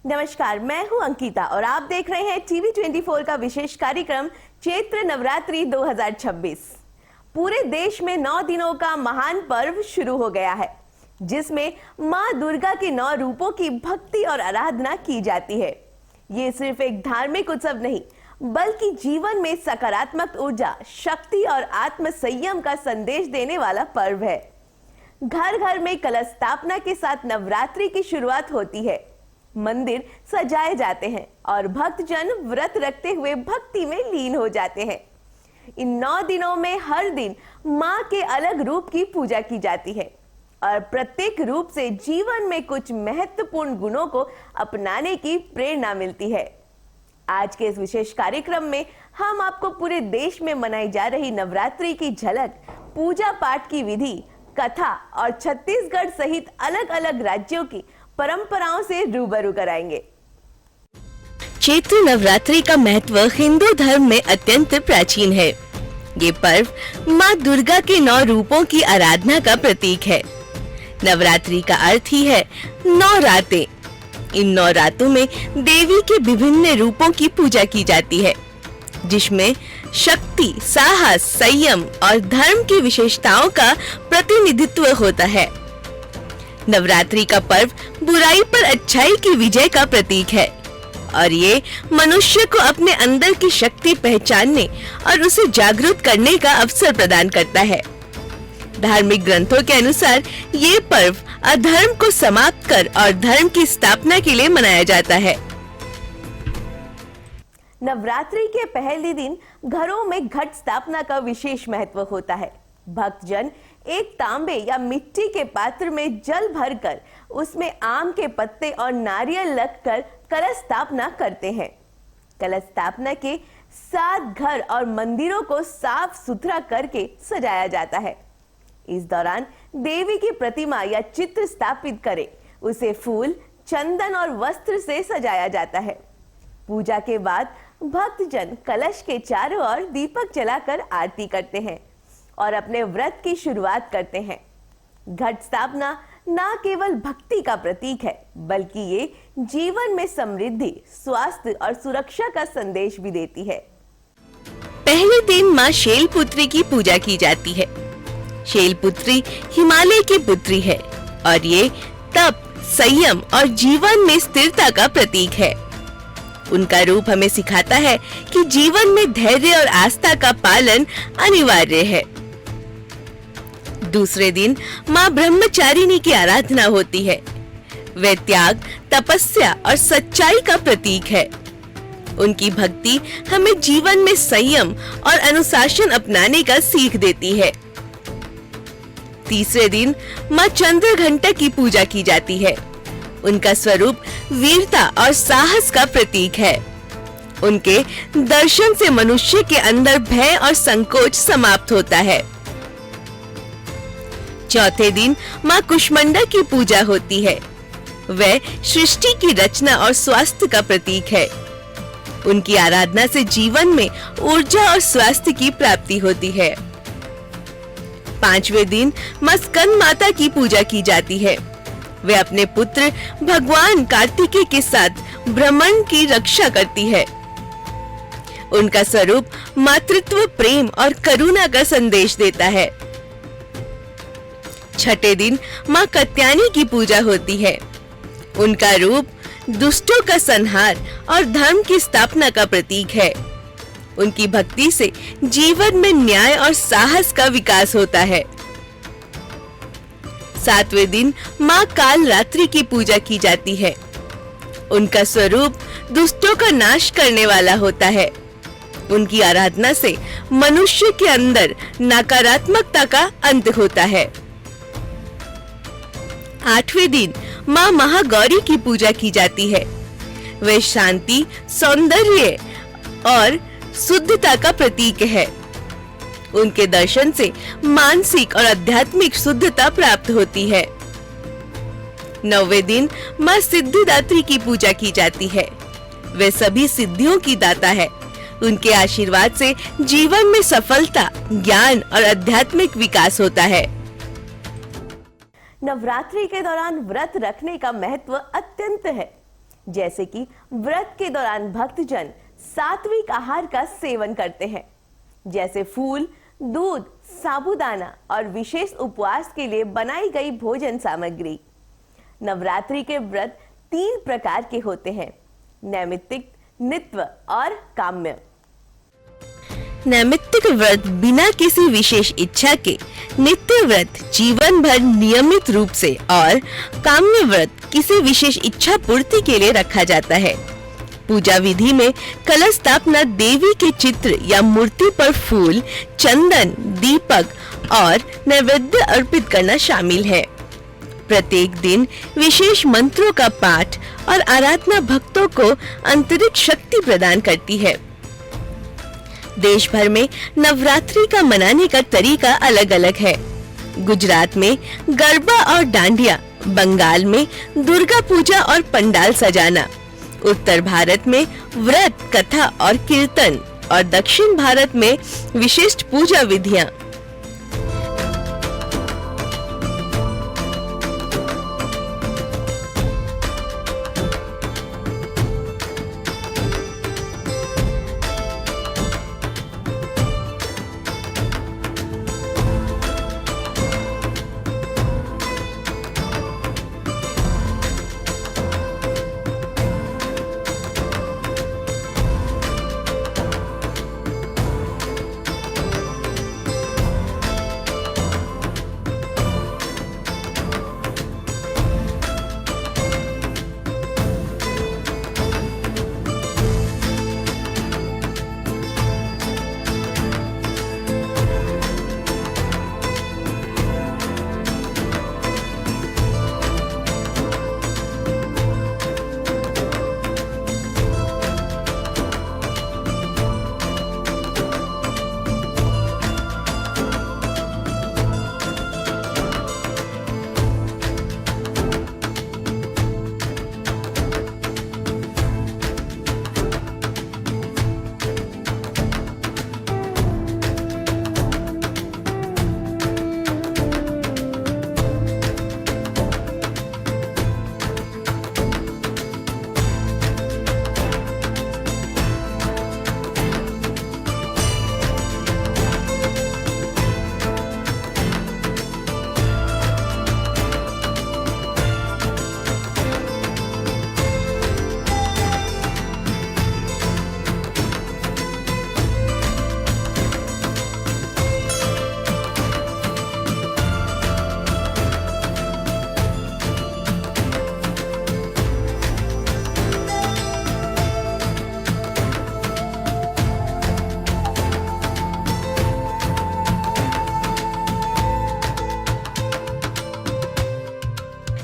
नमस्कार, मैं हूं अंकिता और आप देख रहे हैं टीवी 24 का विशेष कार्यक्रम चैत्र नवरात्रि 2026। पूरे देश में 9 दिनों का महान पर्व शुरू हो गया है, जिसमें मां दुर्गा के 9 रूपों की भक्ति और आराधना की जाती है। ये सिर्फ एक धार्मिक उत्सव नहीं, बल्कि जीवन में सकारात्मक ऊर्जा, शक्ति और आत्म संयम का संदेश देने वाला पर्व है। घर घर में कलश स्थापना के साथ नवरात्रि की शुरुआत होती है। मंदिर सजाए जाते हैं और भक्तजन व्रत रखते हुए भक्ति में लीन हो जाते हैं। इन 9 दिनों में हर दिन मां के अलग रूप की पूजा की जाती है और प्रत्येक रूप से जीवन में कुछ महत्वपूर्ण गुणों को अपनाने की प्रेरणा मिलती है। आज के इस विशेष कार्यक्रम में हम आपको पूरे देश में मनाई जा रही नवरात्रि की झलक, पूजा पाठ की विधि, कथा और छत्तीसगढ़ सहित अलग अलग राज्यों की परंपराओं से रूबरू कराएंगे। चैत्र नवरात्रि का महत्व हिंदू धर्म में अत्यंत प्राचीन है। ये पर्व माँ दुर्गा के 9 रूपों की आराधना का प्रतीक है। नवरात्रि का अर्थ ही है 9 रातें। इन 9 रातों में देवी के विभिन्न रूपों की पूजा की जाती है, जिसमें शक्ति, साहस, संयम और धर्म की विशेषताओं का प्रतिनिधित्व होता है। नवरात्रि का पर्व बुराई पर अच्छाई की विजय का प्रतीक है और ये मनुष्य को अपने अंदर की शक्ति पहचानने और उसे जागरूक करने का अवसर प्रदान करता है। धार्मिक ग्रंथों के अनुसार ये पर्व अधर्म को समाप्त कर और धर्म की स्थापना के लिए मनाया जाता है। नवरात्रि के पहले दिन घरों में घट स्थापना का विशेष महत्व होता है। भक्तजन एक तांबे या मिट्टी के पात्र में जल भरकर उसमें आम के पत्ते और नारियल रखकर कलश स्थापना करते हैं। कलश स्थापना के 7 घर और मंदिरों को साफ सुथरा करके सजाया जाता है। इस दौरान देवी की प्रतिमा या चित्र स्थापित करें, उसे फूल, चंदन और वस्त्र से सजाया जाता है। पूजा के बाद भक्तजन कलश के चारों ओर दीपक जलाकर आरती करते हैं और अपने व्रत की शुरुआत करते हैं। घट स्थापना न केवल भक्ति का प्रतीक है, बल्कि ये जीवन में समृद्धि, स्वास्थ्य और सुरक्षा का संदेश भी देती है। पहले दिन माँ शैलपुत्री की पूजा की जाती है। शैलपुत्री हिमालय की पुत्री है और ये तप, संयम और जीवन में स्थिरता का प्रतीक है। उनका रूप हमें सिखाता है कि जीवन में धैर्य और आस्था का पालन अनिवार्य है। दूसरे दिन माँ ब्रह्मचारिणी की आराधना होती है। वे त्याग, तपस्या और सच्चाई का प्रतीक है। उनकी भक्ति हमें जीवन में संयम और अनुशासन अपनाने का सीख देती है। तीसरे दिन माँ चंद्रघंटा की पूजा की जाती है। उनका स्वरूप वीरता और साहस का प्रतीक है। उनके दर्शन से मनुष्य के अंदर भय और संकोच समाप्त होता है। चौथे दिन माँ कुष्मांडा की पूजा होती है। वह सृष्टि की रचना और स्वास्थ्य का प्रतीक है। उनकी आराधना से जीवन में ऊर्जा और स्वास्थ्य की प्राप्ति होती है। 5वें दिन माँ स्कंद माता की पूजा की जाती है। वे अपने पुत्र भगवान कार्तिकेय के साथ ब्रह्मांड की रक्षा करती है। उनका स्वरूप मातृत्व, प्रेम और करुणा का संदेश देता है। 6ठे दिन माँ कात्यायनी की पूजा होती है। उनका रूप दुष्टों का संहार और धर्म की स्थापना का प्रतीक है। उनकी भक्ति से जीवन में न्याय और साहस का विकास होता है। 7वें दिन माँ कालरात्रि की पूजा की जाती है। उनका स्वरूप दुष्टों का नाश करने वाला होता है। उनकी आराधना से मनुष्य के अंदर नकारात्मकता का अंत होता है। 8वें दिन माँ महागौरी की पूजा की जाती है। वे शांति, सौंदर्य और शुद्धता का प्रतीक है। उनके दर्शन से मानसिक और आध्यात्मिक शुद्धता प्राप्त होती है। 9वें दिन माँ सिद्धिदात्री की पूजा की जाती है। वे सभी सिद्धियों की दाता है। उनके आशीर्वाद से जीवन में सफलता, ज्ञान और आध्यात्मिक विकास होता है। नवरात्रि के दौरान व्रत रखने का महत्व अत्यंत है। जैसे कि व्रत के दौरान भक्तजन सात्विक आहार का सेवन करते हैं, जैसे फूल, दूध, साबूदाना और विशेष उपवास के लिए बनाई गई भोजन सामग्री। नवरात्रि के व्रत 3 प्रकार के होते हैं: नैमित्तिक, नित्य और काम्य। नैमित्तिक व्रत बिना किसी विशेष इच्छा के, नित्य व्रत जीवन भर नियमित रूप से और काम्य व्रत किसी विशेष इच्छा पूर्ति के लिए रखा जाता है। पूजा विधि में कलश स्थापना, देवी के चित्र या मूर्ति पर फूल, चंदन, दीपक और नैवेद्य अर्पित करना शामिल है। प्रत्येक दिन विशेष मंत्रों का पाठ और आराधना भक्तों को आंतरिक शक्ति प्रदान करती है। देश भर में नवरात्रि का मनाने का तरीका अलग-अलग है। गुजरात में गरबा और डांडिया, बंगाल में दुर्गा पूजा और पंडाल सजाना, उत्तर भारत में व्रत, कथा और कीर्तन और दक्षिण भारत में विशिष्ट पूजा विधियां।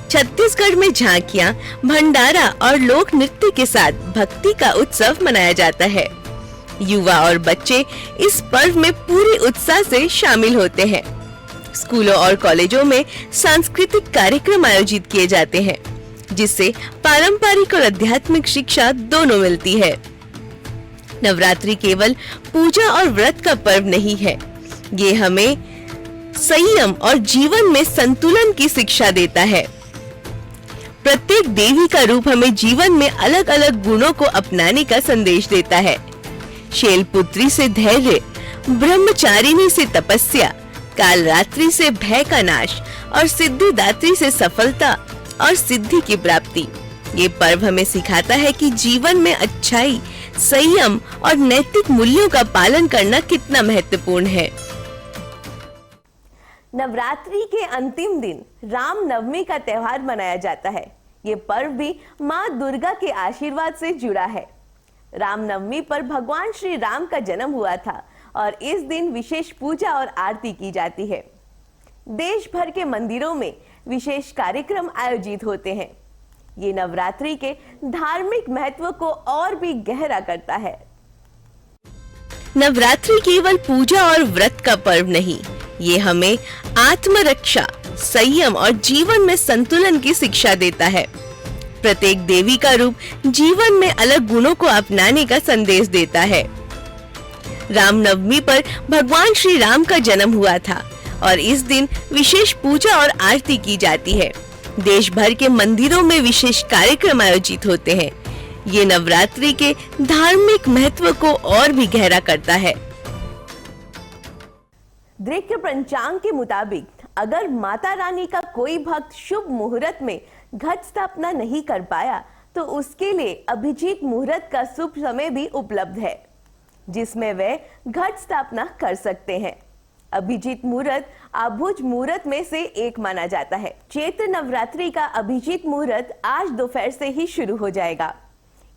छत्तीसगढ़ में झांकियां, भंडारा और लोक नृत्य के साथ भक्ति का उत्सव मनाया जाता है। युवा और बच्चे इस पर्व में पूरे उत्साह से शामिल होते हैं। स्कूलों और कॉलेजों में सांस्कृतिक कार्यक्रम आयोजित किए जाते हैं, जिससे पारंपरिक और आध्यात्मिक शिक्षा दोनों मिलती है। नवरात्रि केवल पूजा और व्रत का पर्व नहीं है, ये हमें संयम और जीवन में संतुलन की शिक्षा देता है। प्रत्येक देवी का रूप हमें जीवन में अलग अलग गुणों को अपनाने का संदेश देता है। शैलपुत्री से धैर्य, ब्रह्मचारिणी से तपस्या, कालरात्रि से भय का नाश और सिद्धिदात्री से सफलता और सिद्धि की प्राप्ति। ये पर्व हमें सिखाता है कि जीवन में अच्छाई, संयम और नैतिक मूल्यों का पालन करना कितना महत्वपूर्ण है। नवरात्रि के अंतिम दिन राम नवमी का त्योहार मनाया जाता है। ये पर्व भी माँ दुर्गा के आशीर्वाद से जुड़ा है। राम नवमी पर भगवान श्री राम का जन्म हुआ था और इस दिन विशेष पूजा और आरती की जाती है। देश भर के मंदिरों में विशेष कार्यक्रम आयोजित होते हैं। ये नवरात्रि के धार्मिक महत्व को और भी गहरा करता है। नवरात्रि केवल पूजा और व्रत का पर्व नहीं, ये हमें आत्मरक्षा, संयम और जीवन में संतुलन की शिक्षा देता है। प्रत्येक देवी का रूप जीवन में अलग गुणों को अपनाने का संदेश देता है। रामनवमी पर भगवान श्री राम का जन्म हुआ था और इस दिन विशेष पूजा और आरती की जाती है। देश भर के मंदिरों में विशेष कार्यक्रम आयोजित होते हैं, ये नवरात्रि के धार्मिक महत्व को और भी गहरा करता है। दृक्य पंचांग के मुताबिक अगर माता रानी का कोई भक्त शुभ मुहूर्त में घट स्थापना नहीं कर पाया तो उसके लिए अभिजीत मुहूर्त का शुभ समय भी उपलब्ध है, जिसमें वे घट स्थापना कर सकते हैं। अभिजीत मुहूर्त आभुज मुहूर्त में से एक माना जाता है। चैत्र नवरात्रि का अभिजीत मुहूर्त आज दोपहर से ही शुरू हो जाएगा।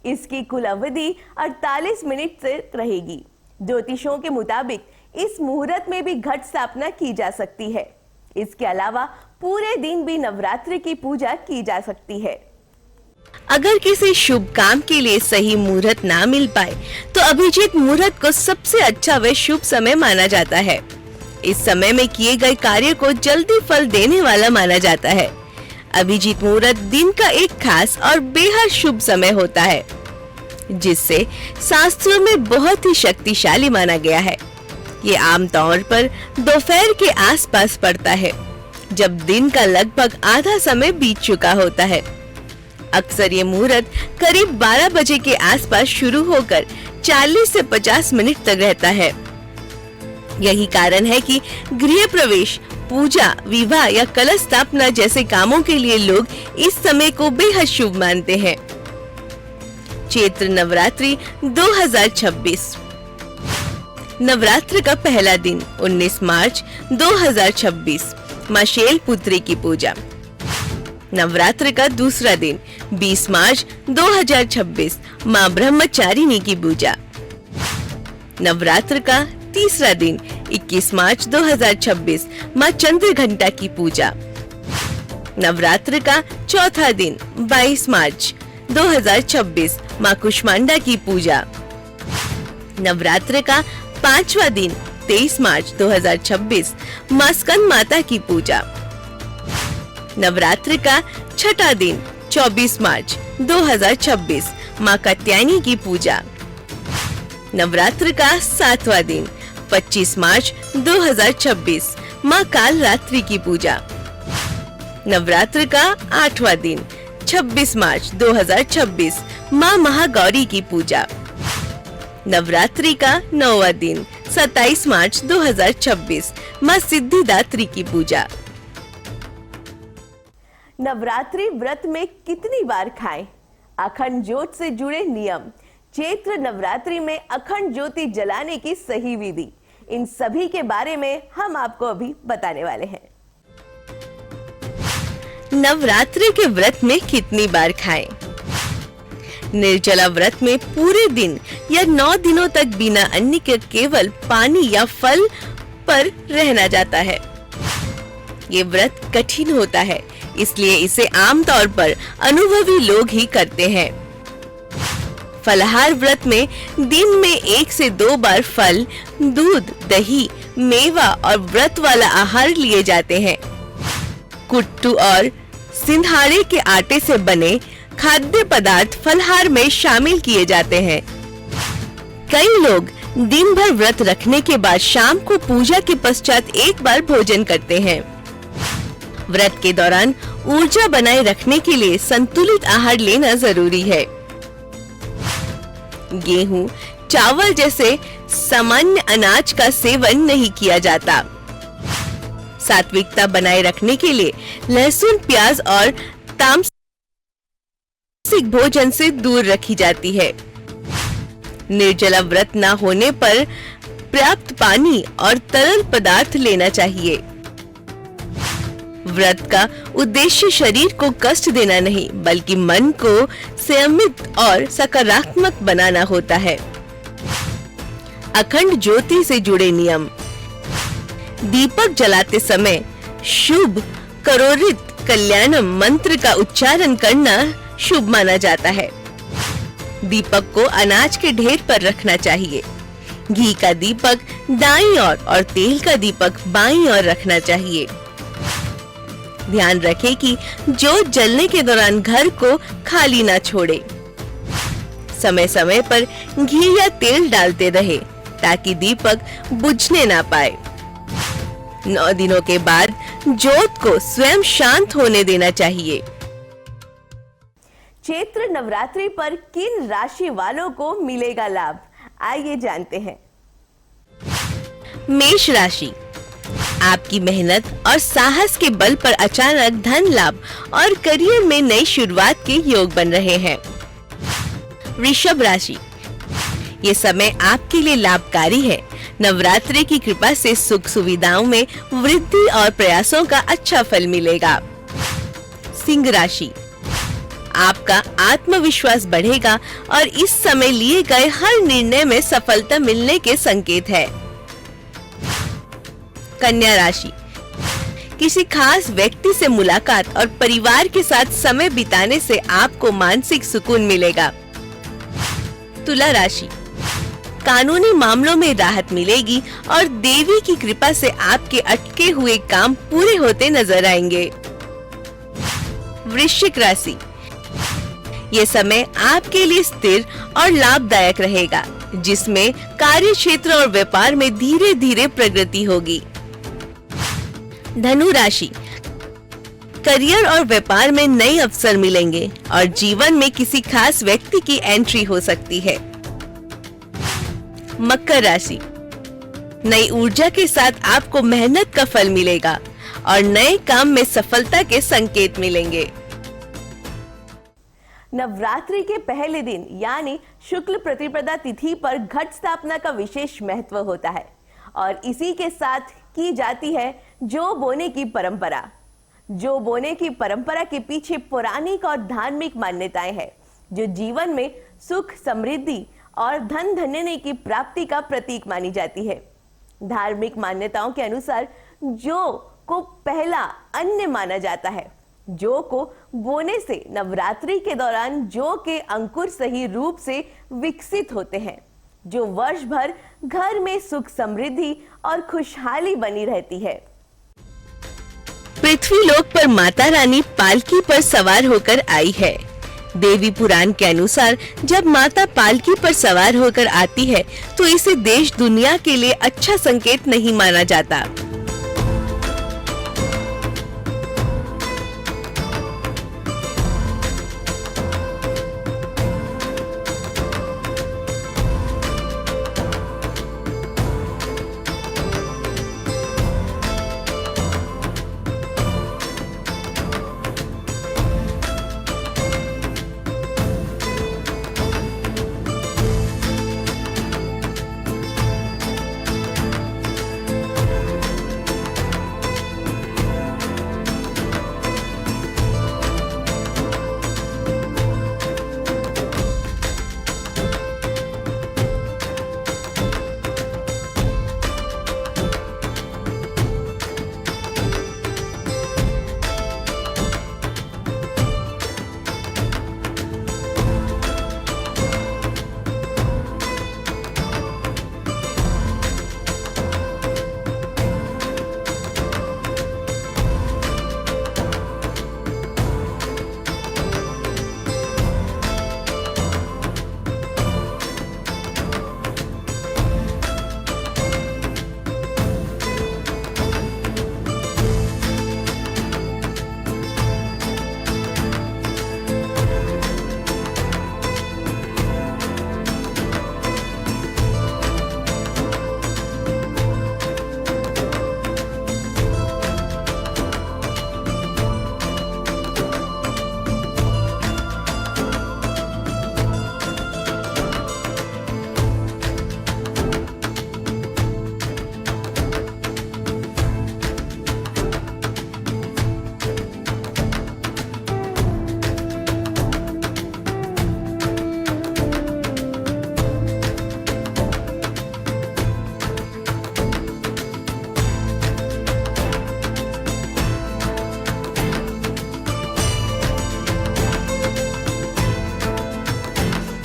इसकी कुल अवधि 48 मिनट से रहेगी। ज्योतिषों के मुताबिक इस मुहूर्त में भी घट स्थापना की जा सकती है। इसके अलावा पूरे दिन भी नवरात्रि की पूजा की जा सकती है। अगर किसी शुभ काम के लिए सही मुहूर्त ना मिल पाए तो अभिजीत मुहूर्त को सबसे अच्छा व शुभ समय माना जाता है। इस समय में किए गए कार्य को जल्दी फल देने वाला माना जाता है। अभिजीत मुहूर्त दिन का एक खास और बेहद शुभ समय होता है, जिससे शास्त्रों में बहुत ही शक्तिशाली माना गया है। ये आमतौर पर दोपहर के आसपास पड़ता है, जब दिन का लगभग आधा समय बीत चुका होता है। अक्सर ये मुहूर्त करीब 12 बजे के आसपास शुरू होकर 40 से 50 मिनट तक रहता है। यही कारण है कि गृह प्रवेश, पूजा, विवाह या कलश स्थापना जैसे कामों के लिए लोग इस समय को बेहद शुभ मानते हैं। चैत्र नवरात्रि 2026। नवरात्र का पहला दिन 19 मार्च 2026 मां शैलपुत्री की पूजा। नवरात्र का दूसरा दिन 20 मार्च 2026 मां ब्रह्मचारिणी की पूजा। नवरात्र का तीसरा दिन 21 मार्च 2026 मां चंद्रघंटा की पूजा। नवरात्र का चौथा दिन 22 मार्च 2026 मां कुष्मांडा की पूजा। नवरात्र का पांचवा दिन 23 मार्च 2026 मां स्कंद माता की पूजा। नवरात्र का छठा दिन 24 मार्च 2026 मां कात्यायनी की पूजा। नवरात्र का सातवां दिन 25 मार्च 2026 मां कालरात्रि की पूजा। नवरात्र का आठवां दिन 26 मार्च 2026 मां महागौरी की पूजा। नवरात्रि का नौवां दिन 27 मार्च 2026 मां सिद्धिदात्री की पूजा। नवरात्रि व्रत में कितनी बार खाएं? अखंड ज्योत से जुड़े नियम, चैत्र नवरात्रि में अखंड ज्योति जलाने की सही विधि, इन सभी के बारे में हम आपको अभी बताने वाले हैं। नवरात्रि के व्रत में कितनी बार खाएं? निर्जला व्रत में पूरे दिन या 9 दिनों तक बिना अन्न के केवल पानी या फल पर रहना जाता है। ये व्रत कठिन होता है, इसलिए इसे आमतौर पर अनुभवी लोग ही करते हैं। फलाहार व्रत में दिन में 1 से 2 बार फल, दूध, दही, मेवा और व्रत वाला आहार लिए जाते हैं। कुट्टू और सिंधाड़े के आटे से बने खाद्य पदार्थ फलाहार में शामिल किए जाते हैं। कई लोग दिन भर व्रत रखने के बाद शाम को पूजा के पश्चात एक बार भोजन करते हैं। व्रत के दौरान ऊर्जा बनाए रखने के लिए संतुलित आहार लेना जरूरी है। गेहूं, चावल जैसे सामान्य अनाज का सेवन नहीं किया जाता। सात्विकता बनाए रखने के लिए लहसुन, प्याज और तामसिक भोजन से दूर रखी जाती है। निर्जला व्रत न होने पर पर्याप्त पानी और तरल पदार्थ लेना चाहिए। व्रत का उद्देश्य शरीर को कष्ट देना नहीं, बल्कि मन को संयमित और सकारात्मक बनाना होता है। अखंड ज्योति से जुड़े नियम। दीपक जलाते समय शुभ करोरित कल्याणम मंत्र का उच्चारण करना शुभ माना जाता है। दीपक को अनाज के ढेर पर रखना चाहिए। घी का दीपक दाईं ओर और तेल का दीपक बाईं ओर रखना चाहिए। ध्यान रखें कि ज्योत जलने के दौरान घर को खाली ना छोड़े। समय समय पर घी या तेल डालते रहे ताकि दीपक बुझने ना पाए। 9 दिनों के बाद ज्योत को स्वयं शांत होने देना चाहिए। चैत्र नवरात्रि पर किन राशि वालों को मिलेगा लाभ, आइए जानते हैं। मेष राशि, आपकी मेहनत और साहस के बल पर अचानक धन लाभ और करियर में नई शुरुआत के योग बन रहे हैं। वृषभ राशि, ये समय आपके लिए लाभकारी है। नवरात्रि की कृपा से सुख सुविधाओं में वृद्धि और प्रयासों का अच्छा फल मिलेगा। सिंह राशि, आपका आत्मविश्वास बढ़ेगा और इस समय लिए गए हर निर्णय में सफलता मिलने के संकेत है। कन्या राशि, किसी खास व्यक्ति से मुलाकात और परिवार के साथ समय बिताने से आपको मानसिक सुकून मिलेगा। तुला राशि, कानूनी मामलों में राहत मिलेगी और देवी की कृपा से आपके अटके हुए काम पूरे होते नजर आएंगे। वृश्चिक राशि, ये समय आपके लिए स्थिर और लाभदायक रहेगा, जिसमें कार्य क्षेत्र और व्यापार में धीरे धीरे प्रगति होगी। धनु राशि, करियर और व्यापार में नए अवसर मिलेंगे और जीवन में किसी खास व्यक्ति की एंट्री हो सकती है। मकर राशि, नई ऊर्जा के साथ आपको मेहनत का फल मिलेगा और नए काम में सफलता के संकेत मिलेंगे। नवरात्रि के पहले दिन यानी शुक्ल प्रतिपदा तिथि पर घट स्थापना का विशेष महत्व होता है और इसी के साथ की जाती है जौ बोने की परंपरा। जौ बोने की परंपरा के पीछे पौराणिक और धार्मिक मान्यताएं हैं, जो जीवन में सुख समृद्धि और धन धन्य की प्राप्ति का प्रतीक मानी जाती है। धार्मिक मान्यताओं के अनुसार जौ को पहला अन्न माना जाता है। जौ को बोने से नवरात्रि के दौरान जौ के अंकुर सही रूप से विकसित होते हैं, जो वर्ष भर घर में सुख समृद्धि और खुशहाली बनी रहती है। पृथ्वी लोक पर माता रानी पालकी पर सवार होकर आई है। देवी पुराण के अनुसार जब माता पालकी पर सवार होकर आती है तो इसे देश दुनिया के लिए अच्छा संकेत नहीं माना जाता।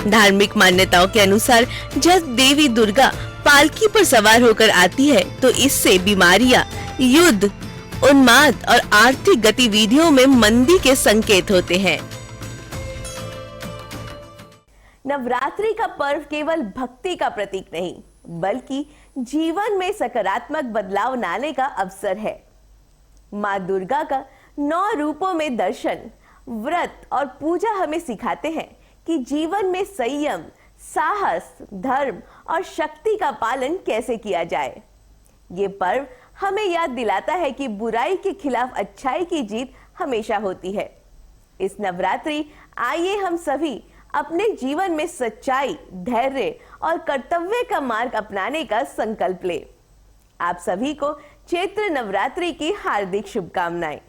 धार्मिक मान्यताओं के अनुसार जब देवी दुर्गा पालकी पर सवार होकर आती है तो इससे बीमारियां, युद्ध, उन्माद और आर्थिक गतिविधियों में मंदी के संकेत होते हैं। नवरात्रि का पर्व केवल भक्ति का प्रतीक नहीं, बल्कि जीवन में सकारात्मक बदलाव लाने का अवसर है। माँ दुर्गा का 9 रूपों में दर्शन व्रत और पूजा हमें सिखाते हैं कि जीवन में संयम, साहस, धर्म और शक्ति का पालन कैसे किया जाए। ये पर्व हमें याद दिलाता है कि बुराई के खिलाफ अच्छाई की जीत हमेशा होती है। इस नवरात्रि आइए हम सभी अपने जीवन में सच्चाई, धैर्य और कर्तव्य का मार्ग अपनाने का संकल्प ले। आप सभी को चैत्र नवरात्रि की हार्दिक शुभकामनाएं।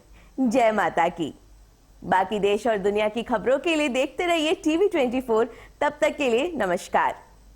जय माता की। बाकी देश और दुनिया की खबरों के लिए देखते रहिए TV 24। तब तक के लिए नमस्कार।